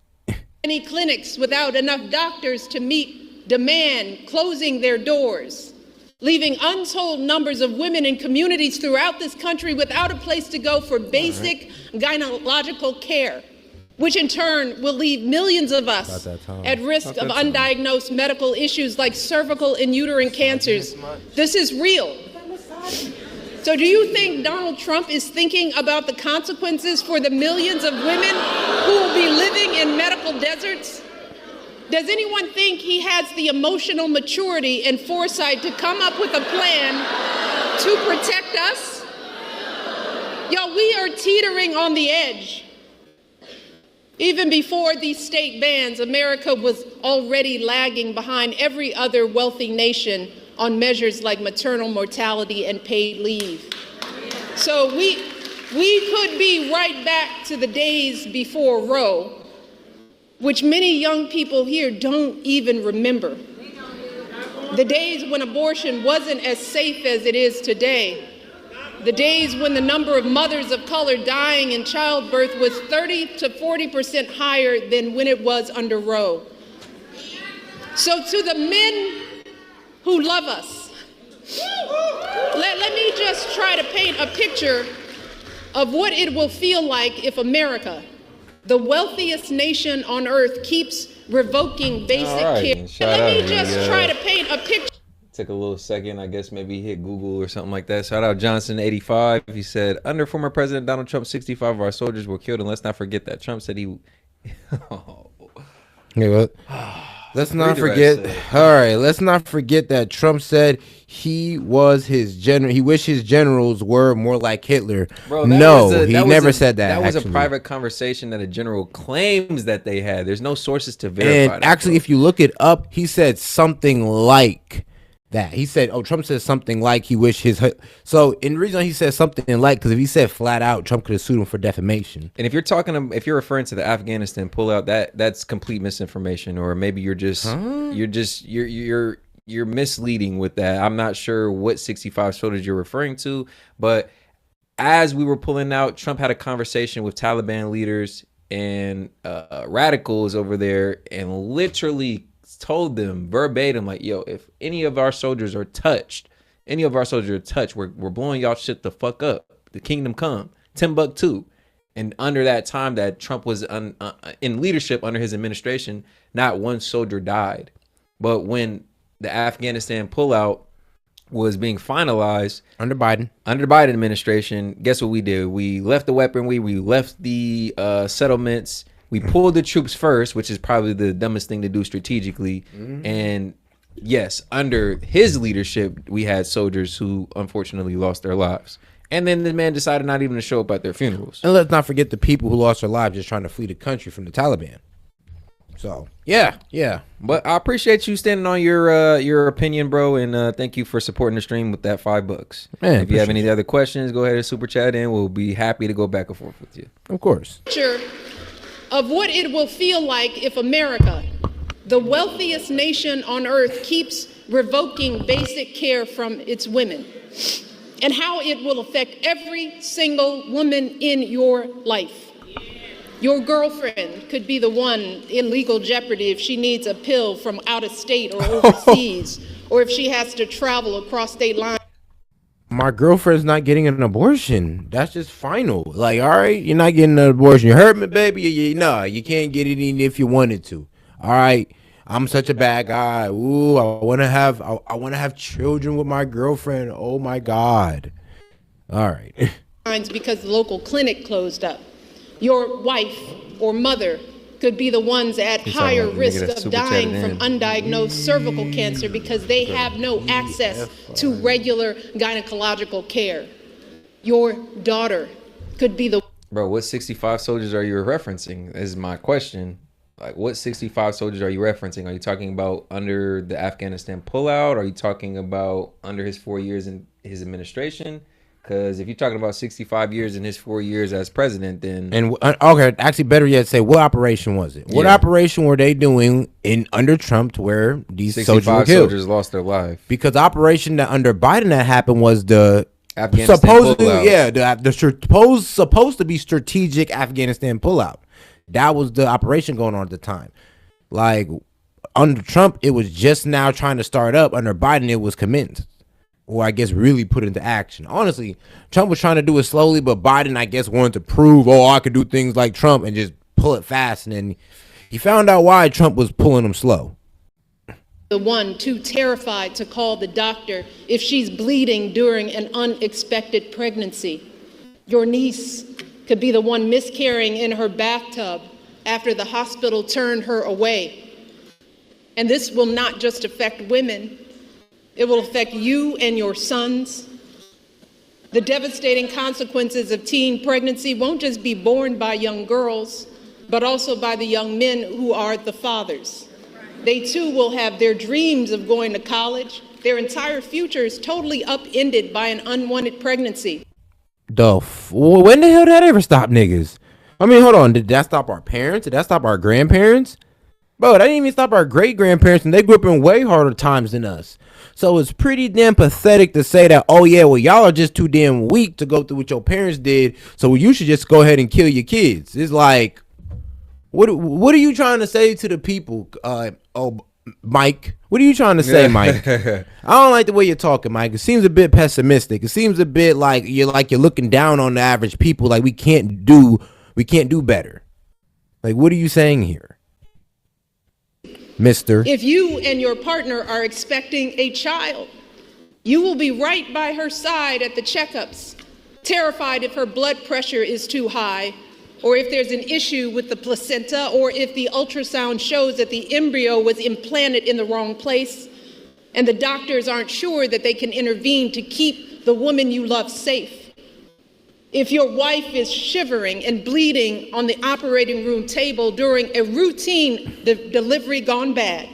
Many clinics without enough doctors to meet demand, closing their doors, leaving untold numbers of women in communities throughout this country without a place to go for basic gynecological care, which in turn will leave millions of us at risk of undiagnosed medical issues like cervical and uterine cancers. This is real. So do you think Donald Trump is thinking about the consequences for the millions of women who will be living in medical deserts? Does anyone think he has the emotional maturity and foresight to come up with a plan to protect us? Y'all, we are teetering on the edge. Even before these state bans, America was already lagging behind every other wealthy nation on measures like maternal mortality and paid leave. So we could be right back to the days before Roe, which many young people here don't even remember. The days when abortion wasn't as safe as it is today. The days when the number of mothers of color dying in childbirth was 30 to 40% higher than when it was under Roe. So to the men who love us, let me just try to paint a picture of what it will feel like if America, the wealthiest nation on earth, keeps revoking basic care. Let me just try to paint a picture. Took a little second, I guess maybe hit Google or something like that. Shout out Johnson 85. He said, under former President Donald Trump, 65 of our soldiers were killed. And let's not forget that Trump said he... Hey, what? Let's not forget. All right, let's not forget that Trump said he was his general. He wished his generals were more like Hitler. Bro, no, he never said that. That was actually. a private conversation that a general claims that they had. There's no sources to verify. And actually, if you look it up, he said something like that. He said, "Oh, Trump said something like he wished his." So, in the reason he said something like, because if he said flat out, Trump could have sued him for defamation. And if you're referring to the Afghanistan pullout, that's complete misinformation, or maybe you're misleading with that. I'm not sure what 65 soldiers you're referring to, but as we were pulling out, Trump had a conversation with Taliban leaders and radicals over there, and literally told them verbatim, like, yo, if any of our soldiers are touched, we're blowing y'all shit the fuck up. The kingdom come. Timbuktu. And under that time that Trump was in leadership under his administration, not one soldier died. But when the Afghanistan pullout was being finalized under the Biden administration, guess what we did? We left the weaponry, we left the settlements, We pulled the troops first, which is probably the dumbest thing to do strategically. And yes, under his leadership, we had soldiers who unfortunately lost their lives. And then the man decided not even to show up at their funerals. And let's not forget the people who lost their lives just trying to flee the country from the Taliban. So yeah. But I appreciate you standing on your opinion, bro, and thank you for supporting the stream with that $5. Man, if you have any other questions, go ahead and super chat in. We'll be happy to go back and forth with you. Of course. Picture of what it will feel like if America, the wealthiest nation on earth, keeps revoking basic care from its women, and how it will affect every single woman in your life. Your girlfriend could be the one in legal jeopardy if she needs a pill from out of state or overseas, or if she has to travel across state lines. My girlfriend's not getting an abortion. That's just final. Like, all right, you're not getting an abortion. You hurt me, baby. No, you can't get it even if you wanted to. All right, I'm such a bad guy. Ooh, I want to have children with my girlfriend. Oh my God. All right. Because the local clinic closed up. Your wife or mother could be the ones at higher risk of dying from undiagnosed cervical cancer because they have no access to regular gynecological care. Your daughter could be the... Bro, what 65 soldiers are you referencing is my question. Like, what 65 soldiers are you referencing? Are you talking about under the Afghanistan pullout? Are you talking about under his 4 years in his administration? Because if you're talking about 65 years in his 4 years as president, then... And okay, actually better yet, say what operation was it? What operation were they doing under Trump to where these soldiers were killed? Soldiers lost their life. Because the operation that under Biden that happened was the supposedly pullout. the supposed to be strategic Afghanistan pullout. That was the operation going on at the time. Like under Trump, it was just now trying to start up. Under Biden, it was commenced. Or I guess really put into action. Honestly, Trump was trying to do it slowly, but Biden, I guess, wanted to prove, I could do things like Trump and just pull it fast. And then he found out why Trump was pulling them slow. The one too terrified to call the doctor if she's bleeding during an unexpected pregnancy. Your niece could be the one miscarrying in her bathtub after the hospital turned her away. And this will not just affect women. It will affect you and your sons. The devastating consequences of teen pregnancy won't just be borne by young girls, but also by the young men who are the fathers. They too will have their dreams of going to college. Their entire future is totally upended by an unwanted pregnancy. When the hell did that ever stop niggas? I mean, hold on. Did that stop our parents? Did that stop our grandparents? Bro, that didn't even stop our great grandparents, and they grew up in way harder times than us. So it's pretty damn pathetic to say that, y'all are just too damn weak to go through what your parents did, so you should just go ahead and kill your kids. It's like, what are you trying to say to the people? Mike, what are you trying to say, Mike? I don't like the way you're talking, Mike. It seems a bit pessimistic. It seems a bit like you're looking down on the average people, like we can't do better. Like, what are you saying here? Mister. If you and your partner are expecting a child, you will be right by her side at the checkups, terrified if her blood pressure is too high, or if there's an issue with the placenta, or if the ultrasound shows that the embryo was implanted in the wrong place, and the doctors aren't sure that they can intervene to keep the woman you love safe. If your wife is shivering and bleeding on the operating room table during a routine delivery gone bad,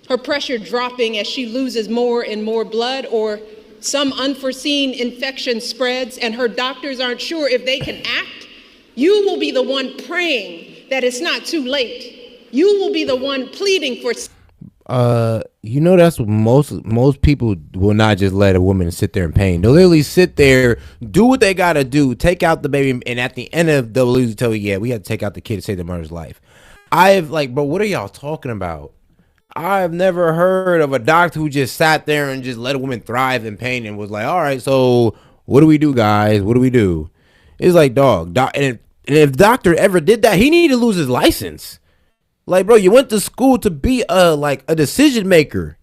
her pressure dropping as she loses more and more blood, or some unforeseen infection spreads and her doctors aren't sure if they can act, you will be the one praying that it's not too late. You will be the one pleading for... That's what most people will not just let a woman sit there in pain. They'll literally sit there, do what they gotta do, take out the baby, and at the end of they'll literally tell you, we had to take out the kid to save the mother's life. Bro, what are y'all talking about? I've never heard of a doctor who just sat there and just let a woman thrive in pain and was like, all right, so what do we do, guys? What do we do? It's like, and if doctor ever did that, he needed to lose his license. Like, bro, you went to school to be a decision maker.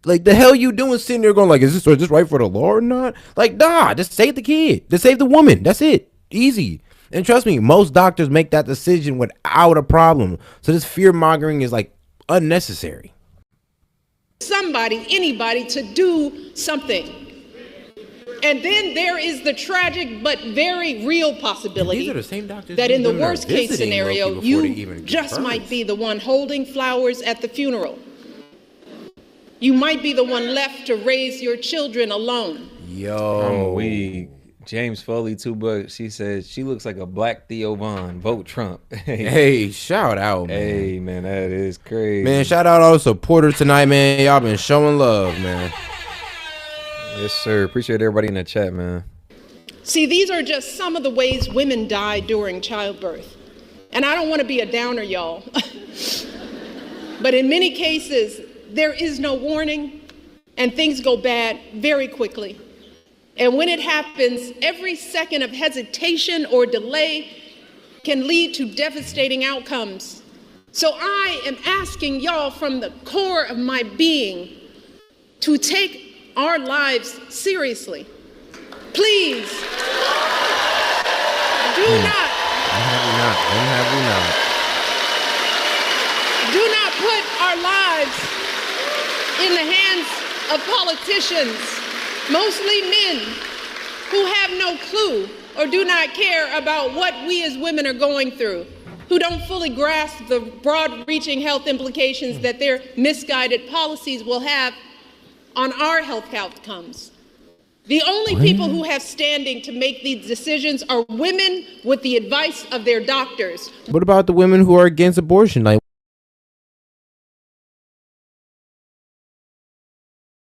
Like, the hell you doing sitting there going like, is this right for the law or not? Like, nah, just save the kid. Just save the woman. That's it. Easy. And trust me, most doctors make that decision without a problem. So this fear mongering is like unnecessary. Somebody, anybody to do something. And then there is the tragic but very real possibility These are the same doctors that in the women are worst case visiting scenario, Loki before they even you give just birth. might be the one holding flowers at the funeral. You might be the one left to raise your children alone. Yo. James Foley, $2. She says she looks like a black Theo Von. Vote Trump. Hey, shout out, man. Hey, man, that is crazy. Man, shout out all the supporters tonight, man. Y'all been showing love, man. Yes, sir. Appreciate everybody in the chat, man. See, these are just some of the ways women die during childbirth. And I don't want to be a downer, y'all. But in many cases, there is no warning and things go bad very quickly. And when it happens, every second of hesitation or delay can lead to devastating outcomes. So I am asking y'all from the core of my being to take our lives seriously. Please do not put our lives in the hands of politicians, mostly men who have no clue or do not care about what we as women are going through, who don't fully grasp the broad-reaching health implications that their misguided policies will have on our health outcomes. The only people who have standing to make these decisions are women with the advice of their doctors. What about the women who are against abortion? Like,